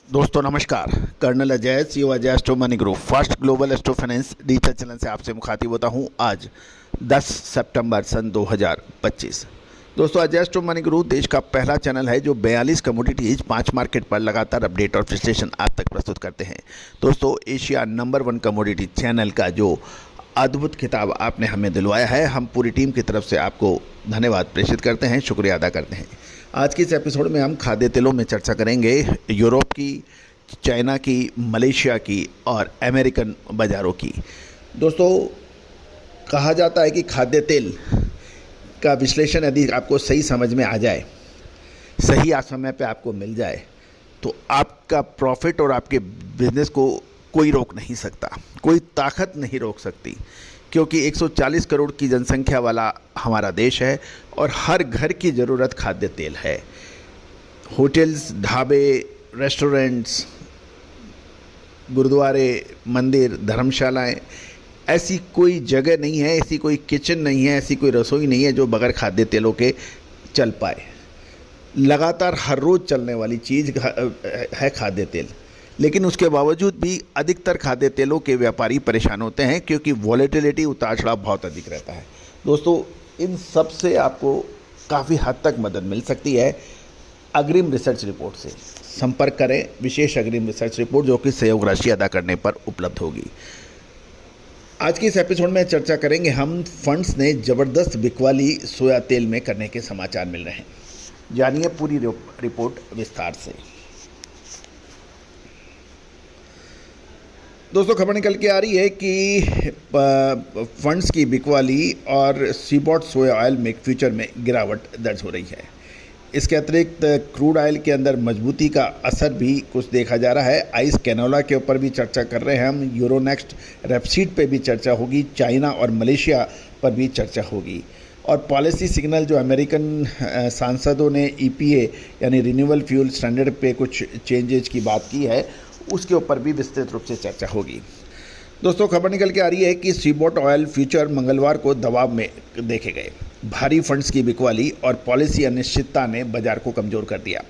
दोस्तों नमस्कार। Colonel Ajay, CEO Ajay astro money group first global astro finance digital channel से आपसे मुखातिब होता हूं। आज 10 सितंबर सन 2025। दोस्तों, अजय एस्ट्रो मनी ग्रुप देश का पहला चैनल है जो 42 कमोडिटीज 5 मार्केट पर लगातार अपडेट और विश्लेषण आप तक प्रस्तुत करते हैं। दोस्तों, एशिया नंबर 1 कमोडिटी चैनल का जो अद्भुत खिताब आपने हमें दिलवाया है, हम पूरी टीम की तरफ से आपको धन्यवाद प्रेषित करते हैं, शुक्रिया अदा करते हैं। आज के इस एपिसोड में हम खाद्य तेलों में चर्चा करेंगे, यूरोप की, चाइना की, मलेशिया की और अमेरिकन बाज़ारों की। दोस्तों, कहा जाता है कि खाद्य तेल का विश्लेषण यदि आपको सही समझ में आ जाए, सही समय पे आपको मिल जाए, तो आपका प्रॉफिट और आपके बिजनेस को कोई रोक नहीं सकता, कोई ताकत नहीं रोक सकती, क्योंकि 140 करोड़ की जनसंख्या वाला हमारा देश है और हर घर की ज़रूरत खाद्य तेल है। होटल्स, ढाबे, रेस्टोरेंट्स, गुरुद्वारे, मंदिर, धर्मशालाएं, ऐसी कोई जगह नहीं है, ऐसी कोई किचन नहीं है, ऐसी कोई रसोई नहीं है जो बगैर खाद्य तेलों के चल पाए। लगातार हर रोज़ चलने वाली चीज़ है खाद्य तेल, लेकिन उसके बावजूद भी अधिकतर खाद्य तेलों के व्यापारी परेशान होते हैं क्योंकि वॉलेटिलिटी, उतार चढ़ाव बहुत अधिक रहता है। दोस्तों, इन सब से आपको काफ़ी हद तक मदद मिल सकती है अग्रिम रिसर्च रिपोर्ट से। संपर्क करें विशेष अग्रिम रिसर्च रिपोर्ट, जो कि सहयोग राशि अदा करने पर उपलब्ध होगी। आज के इस एपिसोड में चर्चा करेंगे हम, फंड्स ने ज़बरदस्त बिकवाली सोया तेल में करने के समाचार मिल रहे हैं। जानिए पूरी रिपोर्ट विस्तार से। दोस्तों, खबर निकल के आ रही है कि फंड्स की बिकवाली और सीबॉट सोया ऑयल में फ्यूचर में गिरावट दर्ज हो रही है। इसके अतिरिक्त क्रूड ऑयल के अंदर मजबूती का असर भी कुछ देखा जा रहा है। आइस कैनोला के ऊपर भी चर्चा कर रहे हैं हम, यूरोनेक्स्ट रेपसीड पे भी चर्चा होगी, चाइना और मलेशिया पर भी चर्चा होगी, और पॉलिसी सिग्नल जो अमेरिकन सांसदों ने EPA यानी रिन्यूएबल फ्यूल स्टैंडर्ड पे कुछ चेंजेज की बात की है, उसके ऊपर भी विस्तृत रूप से चर्चा होगी। दोस्तों, खबर निकल के आ रही है कि सीबॉट ऑयल फ्यूचर मंगलवार को दबाव में देखे गए। भारी फंड्स की बिकवाली और पॉलिसी अनिश्चितता ने बाजार को कमज़ोर कर दिया,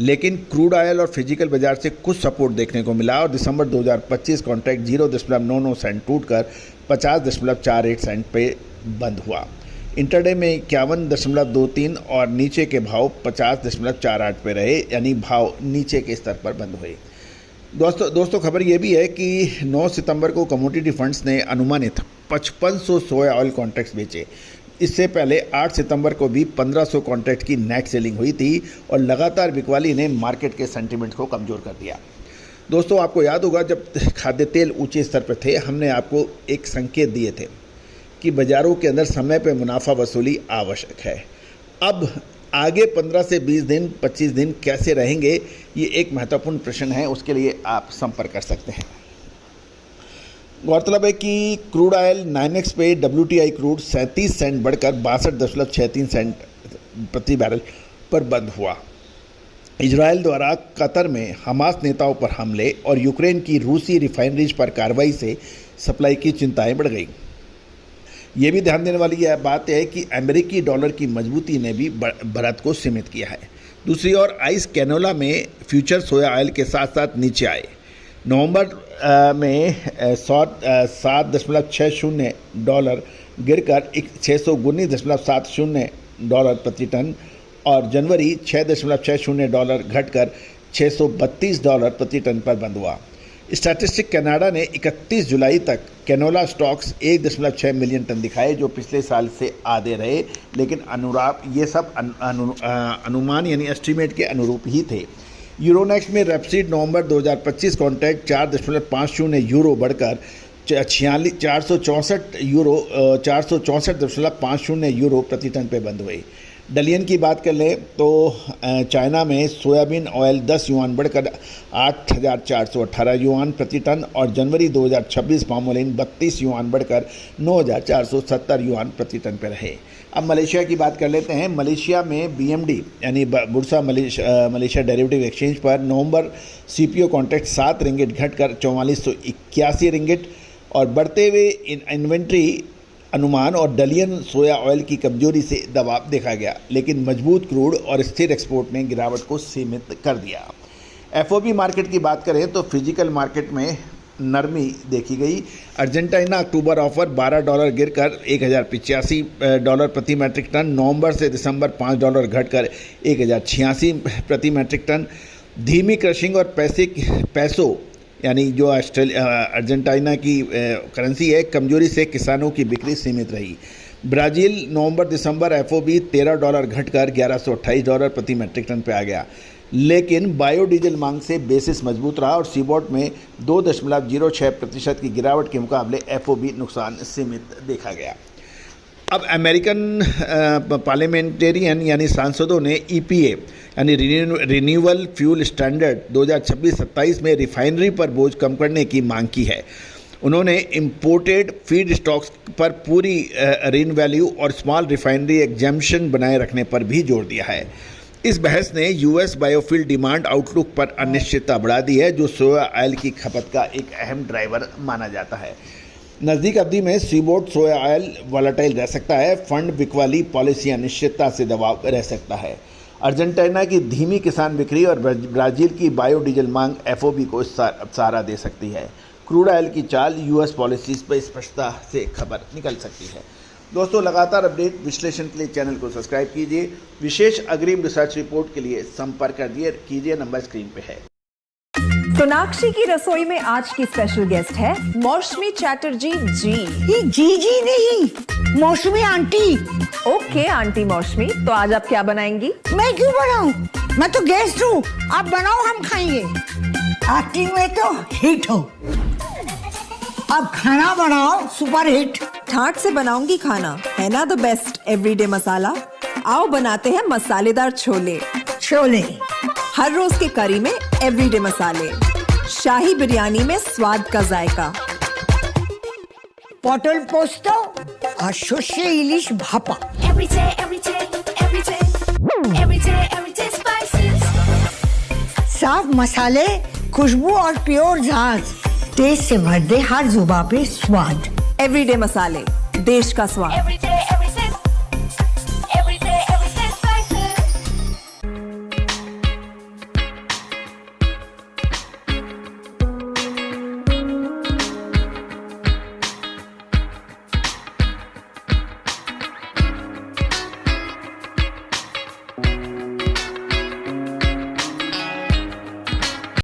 लेकिन क्रूड ऑयल और फिजिकल बाजार से कुछ सपोर्ट देखने को मिला और दिसंबर 2025 कॉन्ट्रैक्ट 0.99 सेंट टूटकर 50.48 सेंट पे बंद हुआ। इंटरडे में 51.23 और नीचे के भाव 50.48 पे रहे, यानी भाव नीचे के स्तर पर बंद हुए। दोस्तों, खबर ये भी है कि 9 सितंबर को कमोडिटी फंड्स ने अनुमानित 5500 सोया ऑयल कॉन्ट्रैक्ट्स बेचे। इससे पहले 8 सितंबर को भी 1500 कॉन्ट्रैक्ट की नेट सेलिंग हुई थी और लगातार बिकवाली ने मार्केट के सेंटीमेंट को कमज़ोर कर दिया। दोस्तों, आपको याद होगा जब खाद्य तेल ऊंचे स्तर पर थे, हमने आपको एक संकेत दिए थे कि बाज़ारों के अंदर समय पर मुनाफा वसूली आवश्यक है। अब आगे 15 से 20 दिन, 25 दिन कैसे रहेंगे, ये एक महत्वपूर्ण प्रश्न है। उसके लिए आप संपर्क कर सकते हैं। गौरतलब है कि क्रूड ऑयल 9X पे WTI क्रूड 37 सेंट बढ़कर 62.63 सेंट प्रति बैरल पर बंद हुआ। इजरायल द्वारा कतर में हमास नेताओं पर हमले और यूक्रेन की रूसी रिफाइनरीज पर कार्रवाई से सप्लाई की चिंताएं बढ़ गई। ये भी ध्यान देने वाली यह बात है कि अमेरिकी डॉलर की मजबूती ने भी बढ़त को सीमित किया है। दूसरी ओर आइस कैनोला में फ्यूचर सोया ऑयल के साथ साथ नीचे आए। नवंबर में 7.60 डॉलर गिरकर $619.70 प्रति टन और जनवरी 6.60 डॉलर घटकर $632 प्रति टन पर बंद हुआ। स्टैटिस्टिक कनाडा ने 31 जुलाई तक कैनोला स्टॉक्स 1.6 मिलियन टन दिखाए, जो पिछले साल से आधे रहे, लेकिन ये सब अनुमान यानी एस्टीमेट के अनुरूप ही थे। यूरोनेक्स्ट में रेपसीड नवंबर 2025 कॉन्ट्रैक्ट 4.50 यूरो बढ़कर 464.50 यूरो प्रति टन पे बंद हुए। डलियन की बात कर लें तो चाइना में सोयाबीन ऑयल 10 युआन बढ़कर 8,418 युआन प्रति टन और जनवरी 2026 पाम ऑयल 32 युआन बढ़कर 9,470 युआन प्रति टन पर रहे। अब मलेशिया की बात कर लेते हैं। मलेशिया में BMD यानी बुर्सा मलेशिया डेरिवेटिव एक्सचेंज पर नवंबर CPO कॉन्ट्रैक्ट 7 रिंगिट घटकर 4481 रिंगिट और बढ़ते हुए इन्वेंट्री अनुमान और डलियन सोया ऑयल की कमजोरी से दबाव देखा गया, लेकिन मजबूत क्रूड और स्थिर एक्सपोर्ट ने गिरावट को सीमित कर दिया। एफओबी मार्केट की बात करें तो फिजिकल मार्केट में नरमी देखी गई। अर्जेंटीना अक्टूबर ऑफर $12 गिरकर $1085 प्रति मैट्रिक टन। नवंबर से दिसंबर $5 घटकर $1086 प्रति मैट्रिक टन। धीमी क्रशिंग और पैसो यानी जो अर्जेंटीना की करेंसी है, कमजोरी से किसानों की बिक्री सीमित रही। ब्राज़ील नवंबर दिसंबर एफओबी $13 घटकर $1128 प्रति मैट्रिक टन पे आ गया, लेकिन बायोडीजल मांग से बेसिस मजबूत रहा और सीबॉट में 2.06% की गिरावट के मुकाबले एफओबी नुकसान सीमित देखा गया। अब अमेरिकन पार्लियामेंटेरियन यानी सांसदों ने ईपीए यानी रिन्यूएबल फ्यूल स्टैंडर्ड 2026-27 में रिफाइनरी पर बोझ कम करने की मांग की है। उन्होंने इंपोर्टेड फीड स्टॉक्स पर पूरी रिन वैल्यू और स्मॉल रिफाइनरी एग्जेम्पशन बनाए रखने पर भी जोर दिया है। इस बहस ने यूएस बायोफ्यूल डिमांड आउटलुक पर अनिश्चितता बढ़ा दी है, जो सोया ऑयल की खपत का एक अहम ड्राइवर माना जाता है। नज़दीक अवधि में सीबोट सोया ऑयल वॉलेटाइल रह सकता है। फंड बिकवाली पॉलिसी अनिश्चितता से दबाव रह सकता है। अर्जेंटीना की धीमी किसान बिक्री और ब्राज़ील की बायोडीजल मांग एफओबी को सहारा दे सकती है। क्रूड ऑयल की चाल यूएस पॉलिसीज़ पर स्पष्टता से खबर निकल सकती है। दोस्तों, लगातार अपडेट विश्लेषण के लिए चैनल को सब्सक्राइब कीजिए। विशेष अग्रिम रिसर्च रिपोर्ट के लिए संपर्क कीजिए, नंबर स्क्रीन पे है। सोनाक्षी की रसोई में आज की स्पेशल गेस्ट है मौसमी चैटर्जी जी। ये जी नहीं, मौसमी आंटी। ओके आंटी मौसमी, तो आज आप क्या बनाएंगी? मैं क्यों बनाऊं? मैं तो गेस्ट हूँ, आप बनाओ, हम खाएंगे। एक्टिंग में तो हिट हो, अब खाना बनाओ सुपर हिट। ठाट से बनाऊंगी खाना, है ना द बेस्ट एवरीडे मसाला। आओ बनाते हैं मसालेदार छोले। छोले हर रोज के करी में एवरीडे मसाले, शाही बिरयानी में स्वाद का जायका। पटल पोस्तो और शोषे इलिश भापा। साफ मसाले, खुशबू और प्योर झांझ, टेस्ट से भर दे हर जुबान पे स्वाद। एवरीडे मसाले, देश का स्वाद।